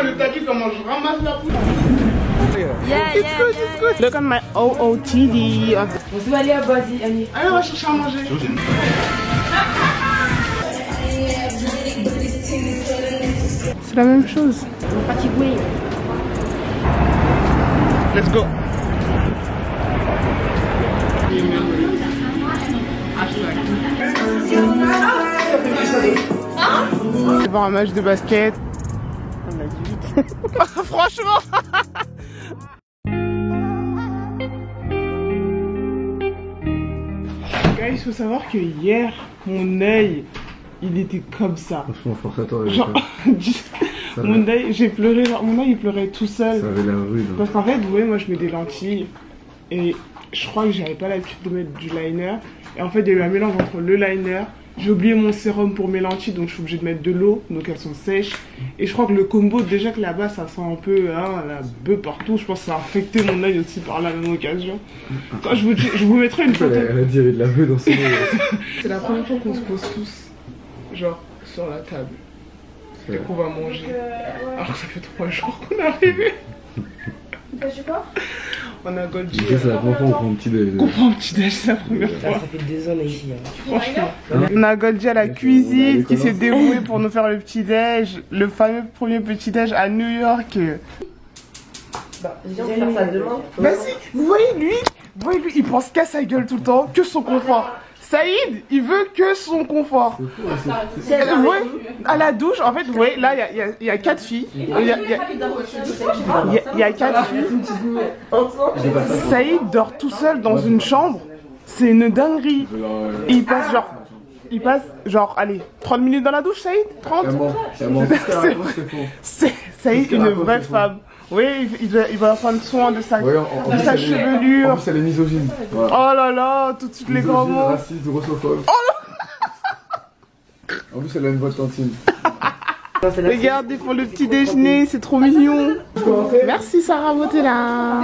Le tapis, comment je ramasse la poudre. It's good. Look at my OOTD. On doit aller à Basi, allez. Allez, on va chercher à manger. C'est la même chose. Fatigué. Let's go. On va voir un match de basket. On a dit vite. Franchement. Guys, il faut savoir que hier, mon œil, il était comme ça. Franchement, force à toi. Genre, mon œil, j'ai pleuré, genre, mon œil il pleurait tout seul. Ça avait l'air rude. Hein. Parce qu'en fait, vous voyez, moi je mets des lentilles et je crois que j'avais pas l'habitude de mettre du liner. Et en fait, il y a eu un mélange entre le liner, j'ai oublié mon sérum pour mes lentilles, donc je suis obligée de mettre de l'eau, donc elles sont sèches. Et je crois que le combo, déjà que là-bas ça sent un peu hein, la bœuf partout, je pense que ça a infecté mon œil aussi par la même occasion. Quand je vous mettrai une photo. Elle a dit avec de la bœuf dans son œil. C'est la première fois qu'on se pose tous, genre, sur la table. Et qu'on va manger. Alors que ça fait 3 jours qu'on est arrivé. On a Goldie. C'est la première fois qu'on prend un petit déj. On prend un petit déj, c'est la première fois. Ça fait 2 ans ici. Franchement. On a Goldie à la cuisine qui s'est dévouée pour nous faire le petit déj. Le fameux premier petit déj à New York. Bah, viens faire ça demain. Vas-y, vous voyez lui, il pense qu'à sa gueule tout le temps, que son confort. Saïd, il veut que son confort. Ouais, à la douche, en fait, vous voyez, là, il y a 4 filles. Il y a 4 filles. Saïd dort tout seul dans une chambre. C'est une dinguerie. Et il passe genre, allez, 30 minutes dans la douche, Saïd 30. C'est Saïd, une vraie femme. Oui, il va prendre soin de sa, chevelure. En plus, elle est misogyne. Voilà. Oh là là, tout de suite les grands mots. Raciste, grossophobe. En plus, elle a une boîte cantine. Regarde, ils font le petit déjeuner, c'est trop mignon. Merci Sarah Botella.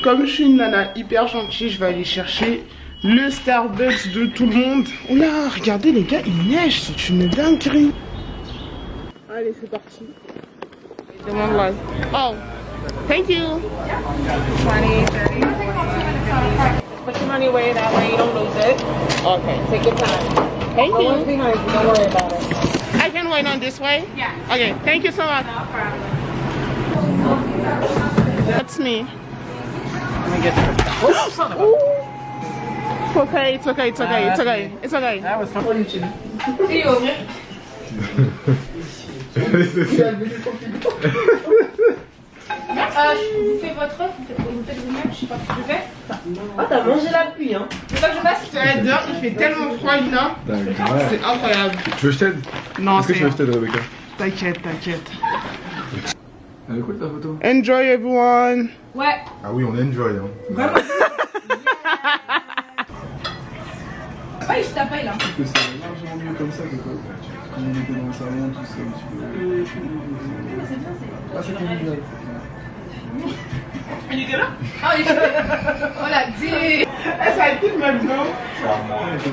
Comme je suis une nana hyper gentille, je vais aller chercher le Starbucks de tout le monde. Oh là, regardez les gars, il neige, c'est une dinguerie. Allez, c'est parti. Oh, thank you. 20, 30. Put your money away that way you don't lose it. Okay, take your time. Thank you. Behind you, don't worry about it. I can wait on this way? Yeah. Okay, thank you so much. No problem. That's me. Let me get this. Son of a... It's okay, it's okay, it's okay, it's okay. It's okay. That was fun. See you over. Vous faites votre œuf, vous faites vous-même, je sais pas ce que je fais. Ah, t'as mangé la pluie, hein. C'est pas que je fasse. J'adore, il fait tellement froid là. C'est incroyable. Tu veux que je t'aide? Non, est-ce que tu veux que je t'aide, Rebecca? T'inquiète, t'inquiète. Elle est cool ta photo. Enjoy everyone. Ouais. Ah oui, on enjoy. Hein. Vraiment. Ouais, je t'appelle là. Parce que c'est largement mieux comme ça que quand on était dans le salon, tout ça, un petit peu. Ah, c'est convivial. Il était là? Ah, il était là. Oh la dit. Ça a été maintenant.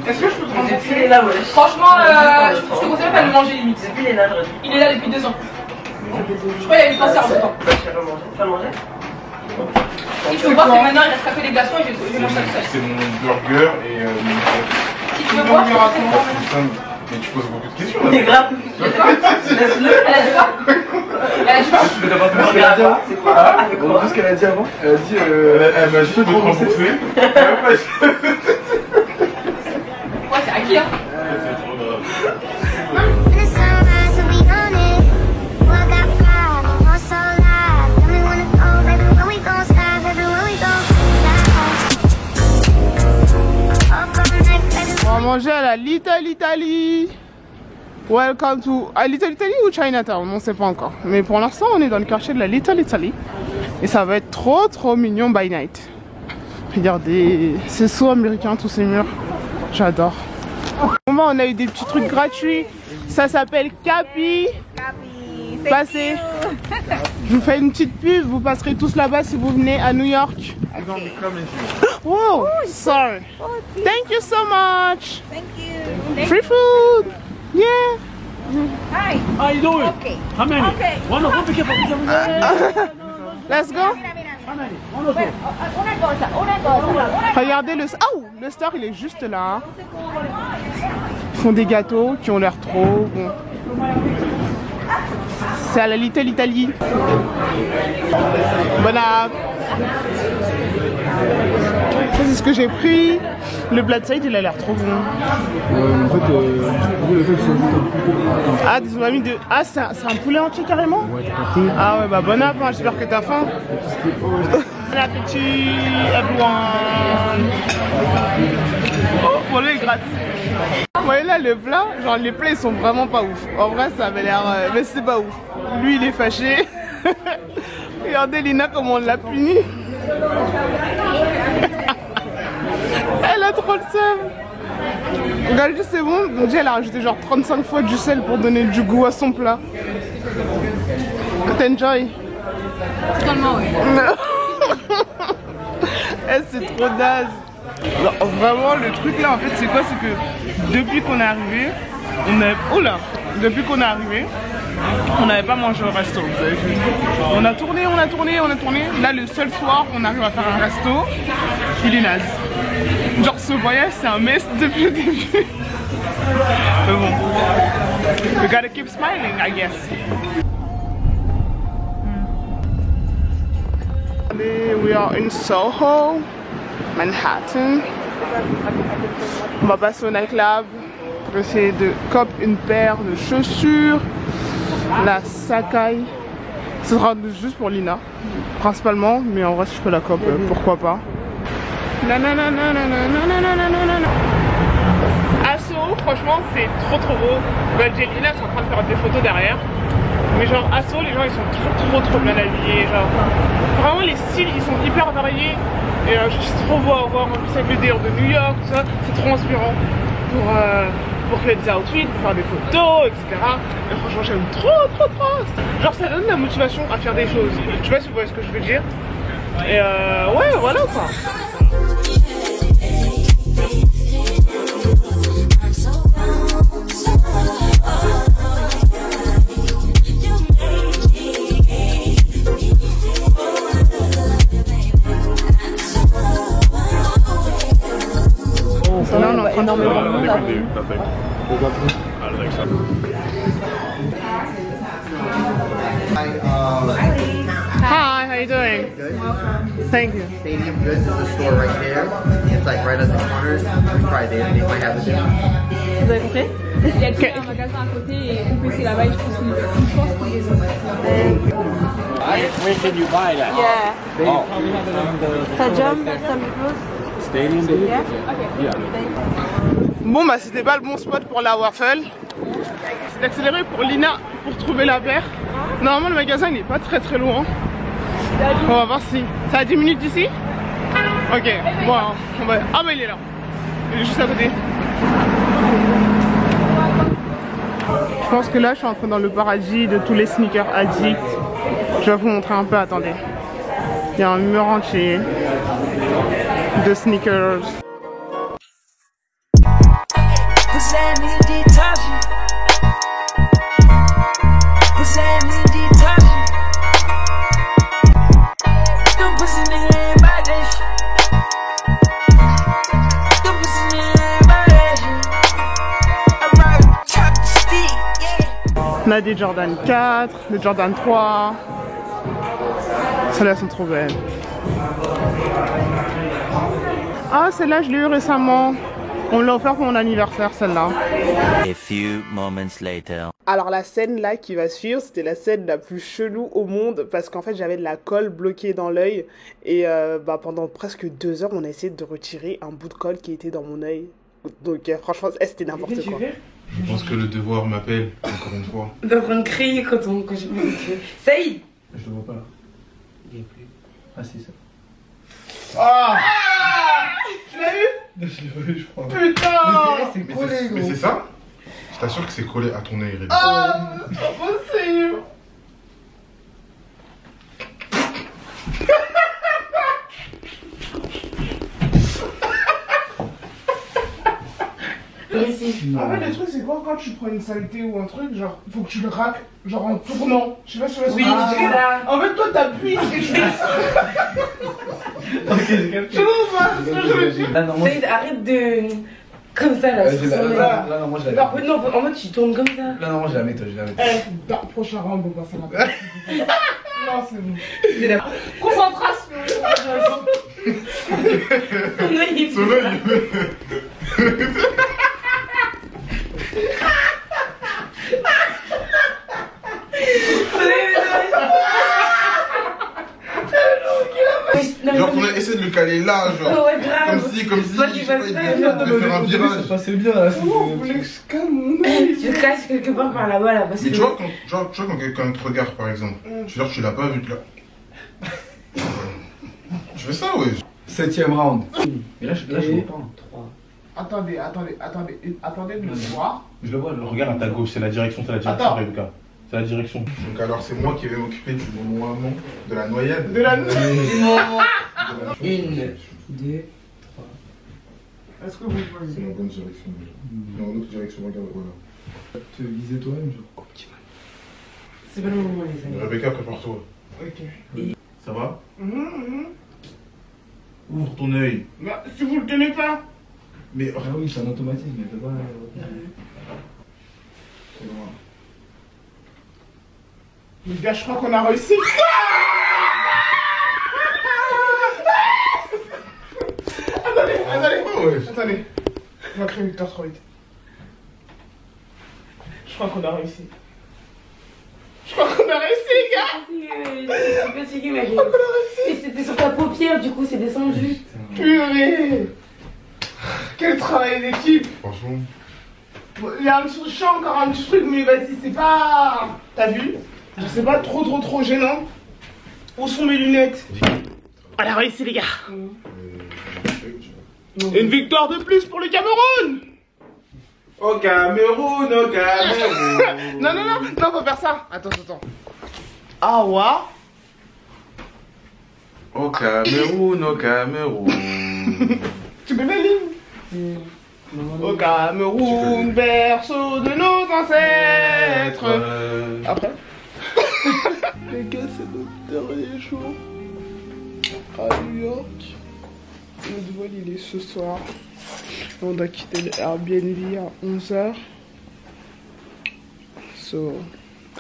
Est-ce que je peux prendre Il est là, ouais. Franchement, je te conseille pas de le manger limite. Il est là, il est là depuis 2 ans. Je crois qu'il y a eu le cancer en même temps. Tu vas manger? Si tu veux voir, c'est maintenant, il reste que les glaçons et je vais manger ça tout seul. C'est mon burger et Si tu veux voir, mais tu poses beaucoup de questions. C'est grave. laisse-le. Elle a dit quoi? Elle a dit quoi? Tu veux d'abord ce qu'elle a dit avant? C'est quoi? Ce qu'elle a dit avant? Elle a dit elle m'a juste trop rembourser. Ouais, c'est acquis, hein. C'est trop grave. On va manger à la Little Italy. Welcome to... À Little Italy ou Chinatown? On ne sait pas encore. Mais pour l'instant, on est dans le quartier de la Little Italy. Et ça va être trop mignon by night. Regardez, c'est so américain tous ces murs. J'adore. On a eu des petits trucs gratuits. Ça s'appelle Capi. Passez. Je vous fais une petite pub. Vous passerez tous là-bas si vous venez à New York. Oh, sorry. Thank you so much. Thank you. Free food. Yeah. Hi. How you doing? Okay. How many? Okay. One of them. Let's go. Mira, mira, How many? mira. One of them. Una cosa. Regardez le... Oh, le star, il est juste là. Ils font des gâteaux qui ont l'air trop bons. C'est à la Little Italy. Bon app. C'est ce que j'ai pris. Le Black Side, il a l'air trop bon. En fait, le fait que ça goûte un peu. Ah, ils ont mis de... Ah, c'est un poulet entier carrément? Ouais, t'as capté. Ah ouais, bah bon app, hein, j'espère que t'as faim. Bon appétit, everyone. Oh, voilà, il gratte. Vous voyez là le plat, genre les plats ils sont vraiment pas ouf. En vrai ça avait l'air... mais c'est pas ouf. Lui il est fâché. Regardez Lina comment on l'a puni. Elle a trop le seum. Regarde juste c'est bon. Donc déjà elle a rajouté genre 35 fois du sel pour donner du goût à son plat. T'enjoy? Totalement, oui. Eh, c'est trop naze. Non, vraiment le truc là en fait c'est quoi, c'est que depuis qu'on est arrivé, on a... Oh là. Depuis qu'on est arrivé, on n'avait pas mangé au resto, vous avez vu. On a tourné. Là le seul soir on arrive à faire un resto, il est naze. Genre ce voyage c'est un mess depuis le début. Mais bon, we gotta keep smiling I guess. We are in Soho, Manhattan. On va passer au nightclub pour essayer de cop une paire de chaussures. La Sacai. Ce sera juste pour Lina, principalement, mais en vrai si je peux la cop, pourquoi pas. Asso, franchement c'est trop beau. Lina est en train de faire des photos derrière. Mais genre Asso, les gens ils sont toujours trop bien habillés. Genre vraiment les styles ils sont hyper variés. Et c'est trop beau à voir. En plus avec le délire de New York, tout ça, c'est trop inspirant pour créer des outfits, pour faire des photos, etc. Et franchement j'aime trop. Genre ça donne la motivation à faire des choses. Je sais pas si vous voyez ce que je veux dire. Et ouais voilà quoi. Là on est en train de Hi, how you doing? Good. Thank you. Stadium Goods is the store right there. It's like right at the corner. Try there. They might have a different. Vous avez compris? Il y a déjà un magasin à côté et tout PC là-bas et je pense qu'il les autres. Where can you buy that? Yeah. Oh. Stadium, Stadium, do you? Yeah. Bon bah c'était pas le bon spot pour la waffle. C'est d'accélérer pour Lina pour trouver la paire. Normalement le magasin il est pas très loin. On va voir si... C'est à 10 minutes d'ici? Ok, bon on va... Ah bah il est là. Il est juste à côté. Je pense que là je suis entrée dans le paradis de tous les sneakers addicts. Je vais vous montrer un peu, attendez. Il y a un mur entier de sneakers. On a des Jordan 4, des Jordan 3. Celles-là sont trop belles. Ah, celle-là, je l'ai eu récemment. On l'a offert pour mon anniversaire, celle-là. A few moments later. Alors la scène là qui va suivre, c'était la scène la plus chelou au monde parce qu'en fait j'avais de la colle bloquée dans l'œil et pendant presque 2 heures on a essayé de retirer un bout de colle qui était dans mon œil. Donc franchement c'était n'importe quoi. Je pense que le devoir m'appelle, encore une fois. On est en train de crier quand j'ai mis le truc. Saïd! Je le vois pas là. Il est plus. Ah si, ça. Ah, tu l'as eu? Je l'ai pas vu, je crois. Putain! C'est collé, gros. Mais c'est ça? Je t'assure que c'est collé à ton œil, Rémi. Ah, c'est pas possible! film. En fait, le truc, c'est quoi quand tu prends une saleté ou un truc, genre, faut que tu le raques, genre en tournant. Je sais pas si tu vois ce que Oui, je veux dire. ça. En fait, toi, t'appuies et tu fais ça. Ok, j'ai capté. Tu vois ce que je veux dire? Là, non, moi. Saïd, arrête de. Comme ça là. sur son nez. Là, non, moi, je la mets. Non, en mode tu tournes comme ça. Là, non, moi, je la mets, toi, je la mets. Eh, dans le prochain round, on va faire la Non, c'est bon. C'est la. Concentration. Son œil, il fait ça. Genre, on a essayé de le caler là, genre. Ouais, grave. Comme si, Toi, tu je sais vas pas, se il faire, devait faire un virage. Ça passait bien, là. Comment vous voulez que je calme mon œil? Tu te caches quelque part par là-bas là parce Mais que. tu vois, quand quelqu'un te regarde, par exemple, tu veux dire que tu l'as pas vu là. Tu fais ça, ouais. 7ème round. Mais là, je vois pas. 3. Attendez de le voir. Je le vois, regarde à ta gauche, c'est la direction, Attends. Rebecca. C'est la direction. Donc alors c'est moi qui vais m'occuper du moment de la noyade. De la Une, deux. Est-ce que vous voyez? C'est la bonne direction. Dans l'autre direction, regarde, voilà. Tu lisais toi-même, genre. C'est pas le moment les amis. Rebecca, prépare-toi. Ok. Ça va? Ouvre ton œil. Mais si vous le tenez pas. Mais Ah oui, c'est un automatisme, mais peut pas. c'est loin. Les gars, je crois qu'on a réussi. Attendez. On va créer Victor Freud. Je crois qu'on a réussi. Les gars. Je suis fatiguée, ma gueule. Et c'était sur ta paupière, du coup, c'est descendu. Purée. Quel travail d'équipe. Franchement. Il y a un petit chant, encore un petit truc, mais vas-y, c'est pas... T'as vu? C'est pas trop gênant. Où sont mes lunettes? On a réussi, les gars. Une victoire de plus pour le Cameroun. Au Cameroun, au Cameroun. Non, faut faire ça. Attends. Awa. Au Cameroun, au Cameroun. Tu mets la ligne. Au Cameroun, berceau de nos ancêtres. Après. Les gars, c'est notre dernier jour à New York. Notre vol, il est ce soir. On doit quitter le Airbnb à 11h. So,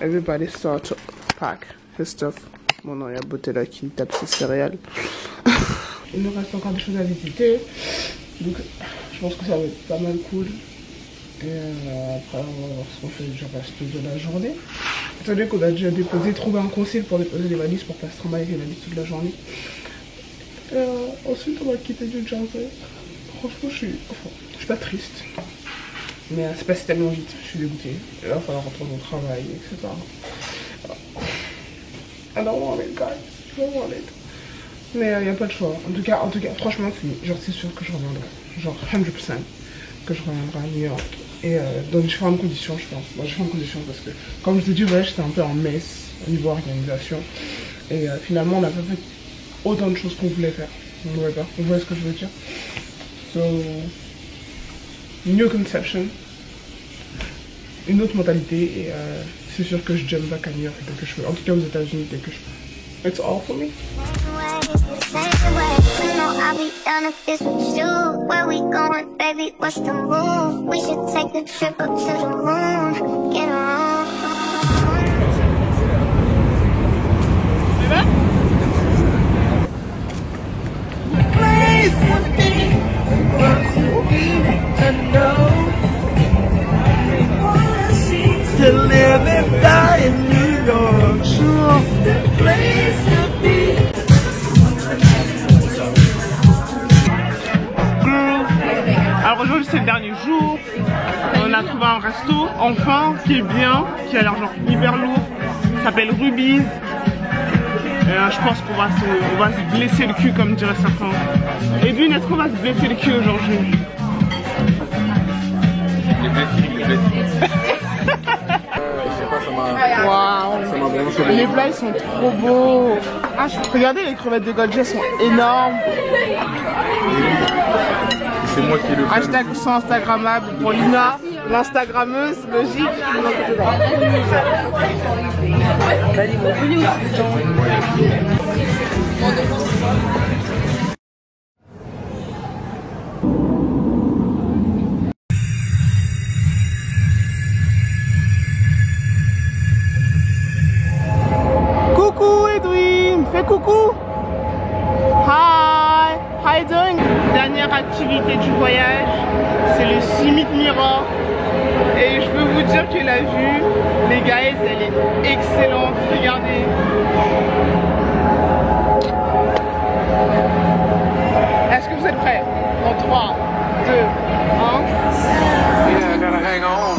everybody start to pack his stuff. Bon, non, il y a Beauté là qui tape ses céréales. Il nous reste encore des choses à visiter. Donc, je pense que ça va être pas mal cool. Et après, on va voir ce qu'on fait du reste de la journée. Étant donné qu'on a déjà trouvé un concile pour déposer les valises pour pas se trimballer avec les valises toute la journée. Ensuite, on va quitter New Jersey. Franchement, je suis pas triste. Mais c'est passé tellement vite, je suis dégoûtée. Et là, il va falloir retourner au travail, etc. I don't want it, guys. I don't want it. Mais il n'y a pas de choix. En tout cas, franchement, c'est sûr que je reviendrai. Genre 100% que je reviendrai à New York. Et dans différentes conditions, je pense. Dans différentes conditions, parce que, comme je te dis, ouais, j'étais un peu en mess au niveau organisation. Et finalement, on n'a pas fait autant de choses qu'on voulait faire. On voit pas. Vous voyez ce que je veux dire? So, new conception. Une autre mentalité. Et c'est sûr que je jump back à New York dès que je peux. En tout cas, aux États-Unis dès que je peux. It's all for me. I'll be down if it's with you. Where we going, baby? What's the move? We should take a trip up to the moon. Get on. Place with me, to know. To live and die in New York. Sure, place to be. Alors aujourd'hui c'est le dernier jour, on a trouvé un resto, enfin, qui est bien, qui a l'air genre hyper lourd, ça s'appelle Ruby's. Je pense qu'on va se blesser le cul comme dirait certains. Edwin, est-ce qu'on va se blesser le cul aujourd'hui? Waouh, les plats ils sont trop beaux. Regardez, les crevettes de Goldie, elles sont énormes. C'est moi qui le fais. Hashtag sont Instagrammable pour Lina. L'instagrammeuse logique. Coucou Edwin, fais coucou. Hi, how you doing? Dernière activité du voyage, c'est le Summit Mirror. Et je peux vous dire que la vue, les guys, elle est excellente. Regardez. Est-ce que vous êtes prêts? En 3, 2, 1. Yeah, I gotta hang on.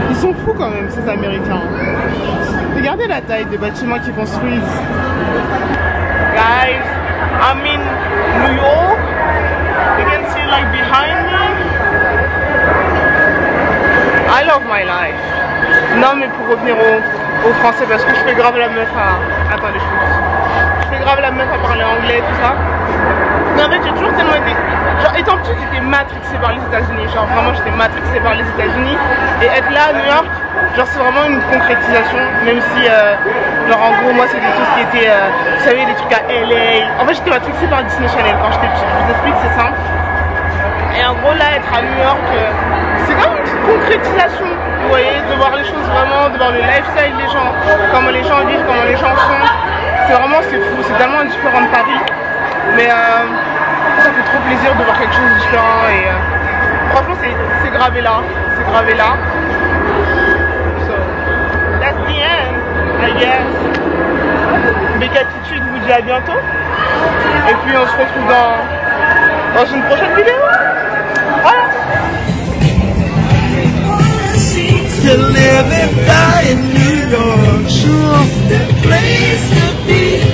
Ils sont fous quand même ces Américains. Regardez la taille des bâtiments qu'ils construisent. Guys, I'm in New York. You can see like behind me. I love my life. Non mais pour revenir au français parce que je fais grave la meuf à... Attendez, je fais grave la meuf à parler anglais et tout ça. Mais en fait j'ai toujours tellement été... Genre étant petite j'étais matrixée par les États-Unis. Genre vraiment j'étais matrixée par les États-Unis. Et être là à New York, genre c'est vraiment une concrétisation. Même si genre en gros moi c'était tout ce qui était vous savez des trucs à LA. En fait j'étais matrixée par Disney Channel quand j'étais petite. Je vous explique, c'est simple. Et en gros là être à New York c'est comme une petite concrétisation. Vous voyez, de voir les choses vraiment, de voir le lifestyle des gens, comment les gens vivent, comment les gens sont. C'est vraiment, c'est fou, c'est tellement différent de Paris. Mais ça fait trop plaisir de voir quelque chose de différent et franchement c'est gravé là, c'est gravé là. So, that's the end, I guess. Big Attitude vous dit à bientôt. Et puis on se retrouve dans une prochaine vidéo. Voilà. To live and die in New York, sure, that place to be.